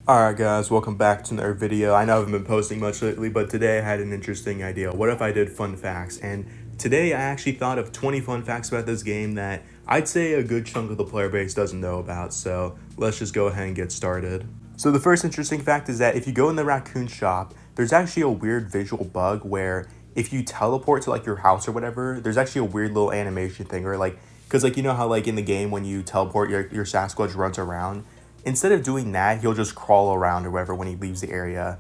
Alright guys, welcome back to another video. I know I haven't been posting much lately, but today I had an interesting idea. What if I did fun facts? And today I actually thought of 20 fun facts about this game that I'd say a good chunk of the player base doesn't know about, so let's just go ahead and get started. So the first interesting fact is that if you go in the raccoon shop, there's actually a weird visual bug where if you teleport to like your house or whatever, there's actually a weird little animation thing or like, because like you know how like in the game when you teleport your Sasquatch runs around? Instead of doing that, he'll just crawl around or whatever when he leaves the area.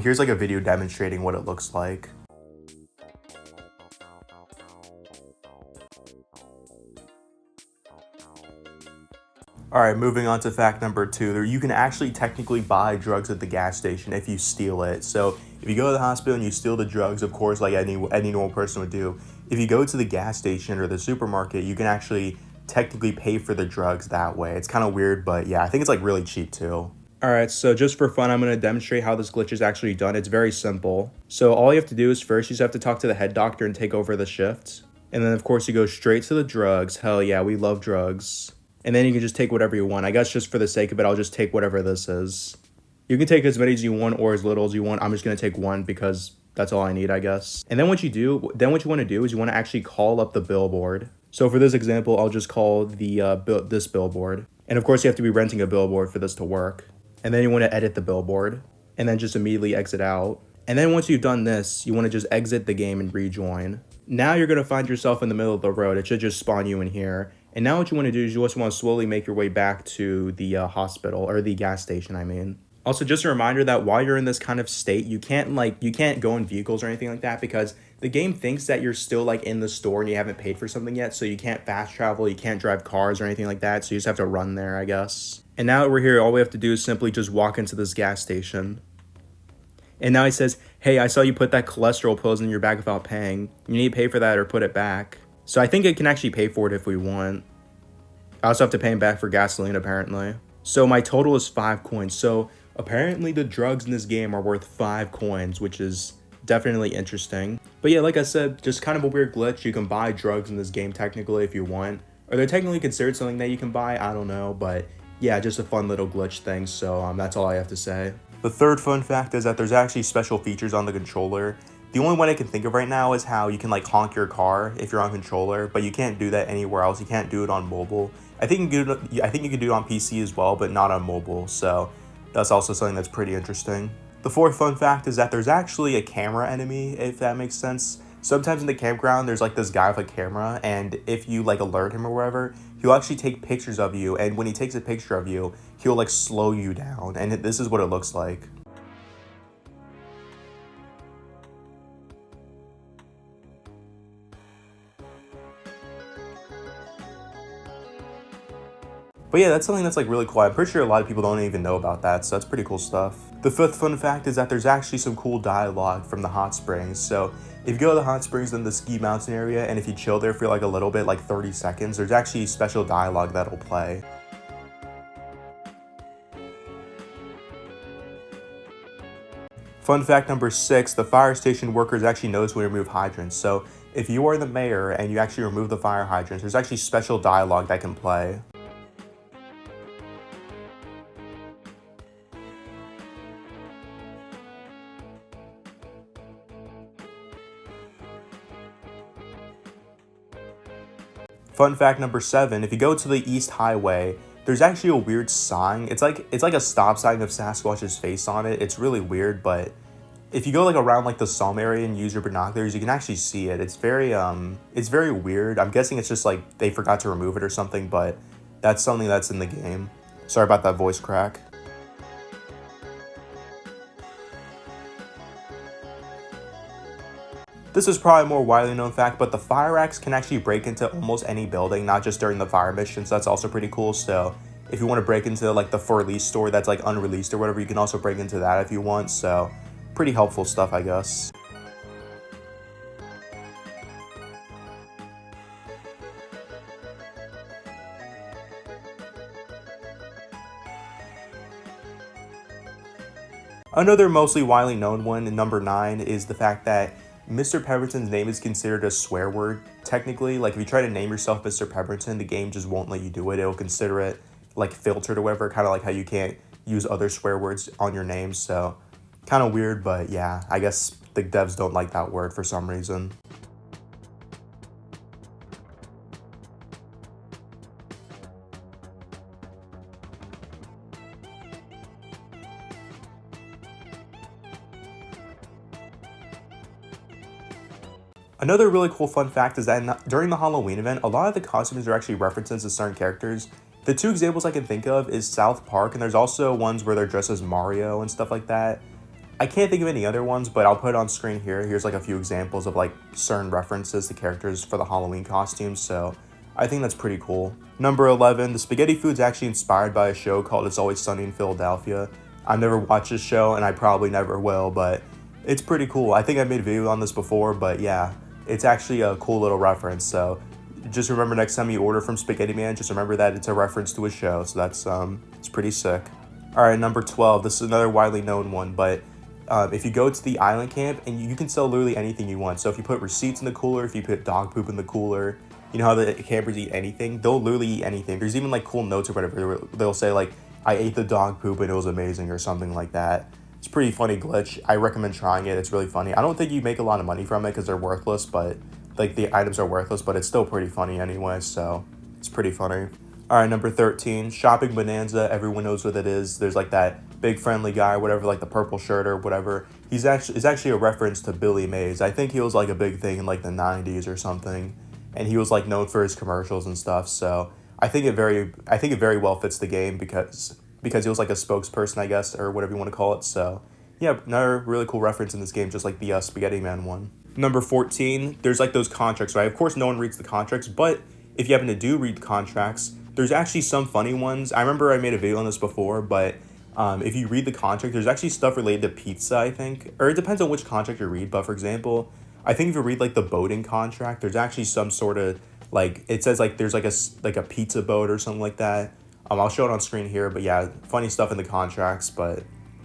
Here's like a video demonstrating what it looks like. Alright, moving on to fact number 2. You can actually technically buy drugs at the gas station if you steal it. So if you go to the hospital and you steal the drugs, of course, like any normal person would do, if you go to the gas station or the supermarket, you can actually technically pay for the drugs that way. It's kind of weird, but yeah, I think it's like really cheap too. Alright, so just for fun, I'm going to demonstrate how this glitch is actually done. It's very simple. So all you have to do is first you just have to talk to the head doctor and take over the shift. And then of course you go straight to the drugs. Hell yeah, we love drugs. And then you can just take whatever you want. I guess just for the sake of it, I'll just take whatever this is. You can take as many as you want or as little as you want. I'm just going to take one because that's all I need, I guess. And then what you want to do is you want to actually call up the billboard. So for this example, I'll just call this billboard. And of course you have to be renting a billboard for this to work. And then you want to edit the billboard and then just immediately exit out. And then once you've done this, you want to just exit the game and rejoin. Now you're going to find yourself in the middle of the road. It should just spawn you in here. And now what you want to do is you just want to slowly make your way back to the hospital or the gas station, I mean. Also, just a reminder that while you're in this kind of state, you can't go in vehicles or anything like that because the game thinks that you're still like in the store and you haven't paid for something yet. So you can't fast travel, you can't drive cars or anything like that. So you just have to run there, I guess. And now that we're here, all we have to do is simply just walk into this gas station. And now he says, hey, I saw you put that cholesterol pills in your bag without paying. You need to pay for that or put it back. So I think it can actually pay for it if we want. I also have to pay him back for gasoline, apparently. So my total is 5 coins. So apparently the drugs in this game are worth 5 coins, which is definitely interesting. But yeah, like I said, just kind of a weird glitch. You can buy drugs in this game technically if you want. Are they technically considered something that you can buy? I don't know, but yeah, just a fun little glitch thing. So that's all I have to say. The third fun fact is that there's actually special features on the controller. The only one I can think of right now is how you can like honk your car if you're on controller, but you can't do that anywhere else. You can't do it on mobile. I think you can do it on PC as well, but not on mobile. So that's also something that's pretty interesting. The fourth fun fact is that there's actually a camera enemy, if that makes sense. Sometimes in the campground, there's like this guy with a camera, and if you like alert him or whatever, he'll actually take pictures of you, and when he takes a picture of you, he'll like slow you down, and this is what it looks like. But yeah, that's something that's like really cool. I'm pretty sure a lot of people don't even know about that, so that's pretty cool stuff. The fifth fun fact is that there's actually some cool dialogue from the hot springs. So if you go to the hot springs in the ski mountain area, and if you chill there for like a little bit, like 30 seconds, there's actually special dialogue that'll play. Fun fact number 6, the fire station workers actually notice when you remove hydrants. So if you are the mayor and you actually remove the fire hydrants, there's actually special dialogue that can play. Fun fact number 7, if you go to the East Highway, there's actually a weird sign. It's like a stop sign with Sasquatch's face on it. It's really weird, but if you go like around like the Somme area and use your binoculars, you can actually see it. It's very weird. I'm guessing it's just like they forgot to remove it or something, but that's something that's in the game. Sorry about that voice crack. This is probably a more widely known fact, but the fire axe can actually break into almost any building, not just during the fire missions. That's also pretty cool. So if you want to break into like the for lease store that's like unreleased or whatever, you can also break into that if you want. So pretty helpful stuff, I guess. Another mostly widely known one, number 9, is the fact that Mr. Pemberton's name is considered a swear word. Technically, like if you try to name yourself Mr. Pemberton, the game just won't let you do it. It'll consider it like filtered or whatever, kind of like how you can't use other swear words on your name. So kind of weird, but yeah, I guess the devs don't like that word for some reason. Another really cool fun fact is that during the Halloween event, a lot of the costumes are actually references to certain characters. The two examples I can think of is South Park, and there's also ones where they're dressed as Mario and stuff like that. I can't think of any other ones, but I'll put it on screen here. Here's like a few examples of like certain references to characters for the Halloween costumes, so I think that's pretty cool. Number 11, the spaghetti food's actually inspired by a show called It's Always Sunny in Philadelphia. I've never watched this show, and I probably never will, but it's pretty cool. I think I made a video on this before, but yeah, it's actually a cool little reference. So just remember next time you order from Spaghetti Man, just remember that it's a reference to a show. So that's it's pretty sick. All right, number 12. This is another widely known one, but if you go to the island camp, and you can sell literally anything you want. So if you put receipts in the cooler, if you put dog poop in the cooler, you know how the campers eat anything? They'll literally eat anything. There's even like cool notes or whatever. They'll say like, I ate the dog poop and it was amazing or something like that. It's a pretty funny glitch. I recommend trying it. It's really funny. I don't think you make a lot of money from it because they're worthless, but like the items are worthless, but it's still pretty funny anyway, so it's pretty funny. All right, number 13, Shopping Bonanza. Everyone knows what it is. There's like that big friendly guy, whatever, like the purple shirt or whatever. It's actually a reference to Billy Mays. I think he was like a big thing in like the 90s or something, and he was like known for his commercials and stuff. So I think it very well fits the game because he was like a spokesperson, I guess, or whatever you want to call it. So yeah, another really cool reference in this game, just like the Spaghetti Man one. Number 14, there's like those contracts, right? Of course, no one reads the contracts, but if you happen to do read the contracts, there's actually some funny ones. I remember I made a video on this before, but if you read the contract, there's actually stuff related to pizza, I think. Or it depends on which contract you read, but for example, I think if you read like the boating contract, there's actually some sort of, like, it says like there's like a pizza boat or something like that. I'll show it on screen here, but yeah, funny stuff in the contracts, but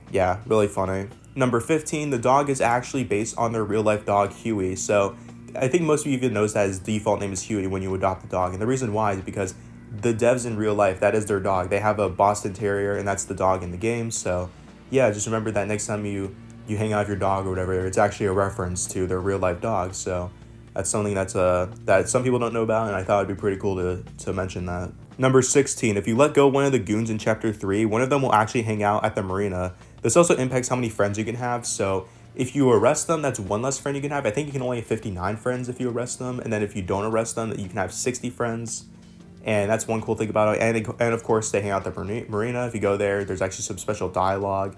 yeah, really funny. Number 15, the dog is actually based on their real-life dog, Huey. So I think most of you even knows that his default name is Huey when you adopt the dog. And the reason why is because the devs in real life, that is their dog. They have a Boston Terrier, and that's the dog in the game. So yeah, just remember that next time you hang out with your dog or whatever, it's actually a reference to their real-life dog. So that's something that some people don't know about, and I thought it'd be pretty cool to mention that. Number 16, if you let go one of the goons in Chapter 3, one of them will actually hang out at the marina. This also impacts how many friends you can have. So if you arrest them, that's one less friend you can have. I think you can only have 59 friends if you arrest them. And then if you don't arrest them, you can have 60 friends. And that's one cool thing about it. And of course, they hang out at the marina. If you go there, there's actually some special dialogue.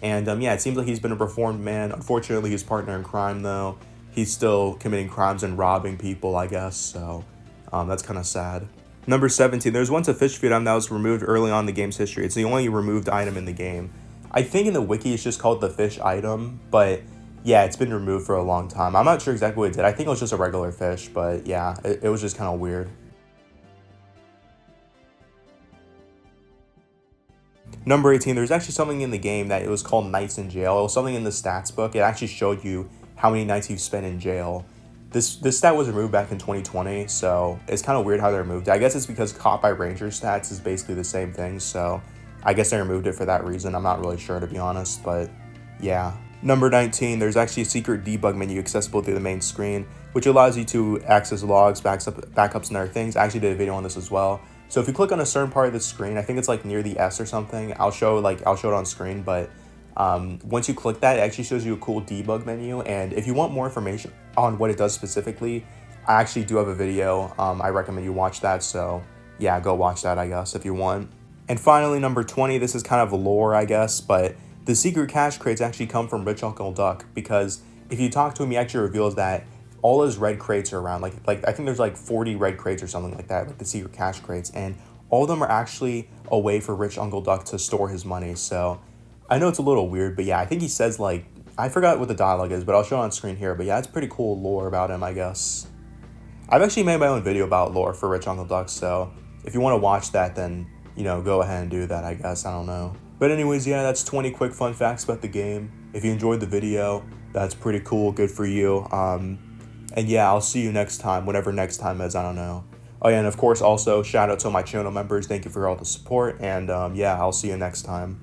And yeah, it seems like he's been a reformed man. Unfortunately, his partner in crime, though, he's still committing crimes and robbing people, I guess. So that's kind of sad. Number 17, there's once a fish food item that was removed early on in the game's history. It's the only removed item in the game. I think in the wiki it's just called the fish item, but yeah, it's been removed for a long time. I'm not sure exactly what it did. I think it was just a regular fish, but yeah, it was just kind of weird. Number 18, there's actually something in the game that it was called Nights in Jail. It was something in the stats book. It actually showed you how many nights you've spent in jail. This stat was removed back in 2020, so it's kind of weird how they removed it. I guess it's because Caught by Ranger stats is basically the same thing, so I guess they removed it for that reason. I'm not really sure, to be honest, but yeah. Number 19, there's actually a secret debug menu accessible through the main screen, which allows you to access logs, backups, and other things. I actually did a video on this as well. So if you click on a certain part of the screen, I think it's like near the S or something, I'll show it on screen, but once you click that, it actually shows you a cool debug menu. And if you want more information on what it does specifically, I actually do have a video. I recommend you watch that. So yeah, go watch that, I guess, if you want. And finally, number 20, this is kind of lore, I guess, but the secret cache crates actually come from Rich Uncle Duck, because if you talk to him, he actually reveals that all his red crates are around. Like I think there's like 40 red crates or something like that, like the secret cache crates, and all of them are actually a way for Rich Uncle Duck to store his money. So I know it's a little weird, but yeah, I think he says, like, I forgot what the dialogue is, but I'll show it on screen here. But yeah, it's pretty cool lore about him, I guess. I've actually made my own video about lore for Rich Uncle Duck, so if you want to watch that, then, you know, go ahead and do that, I guess. I don't know. But anyways, yeah, that's 20 quick fun facts about the game. If you enjoyed the video, that's pretty cool. Good for you. And yeah, I'll see you next time, whatever next time is, I don't know. Oh yeah, and of course, also, shout out to my channel members. Thank you for all the support, and yeah, I'll see you next time.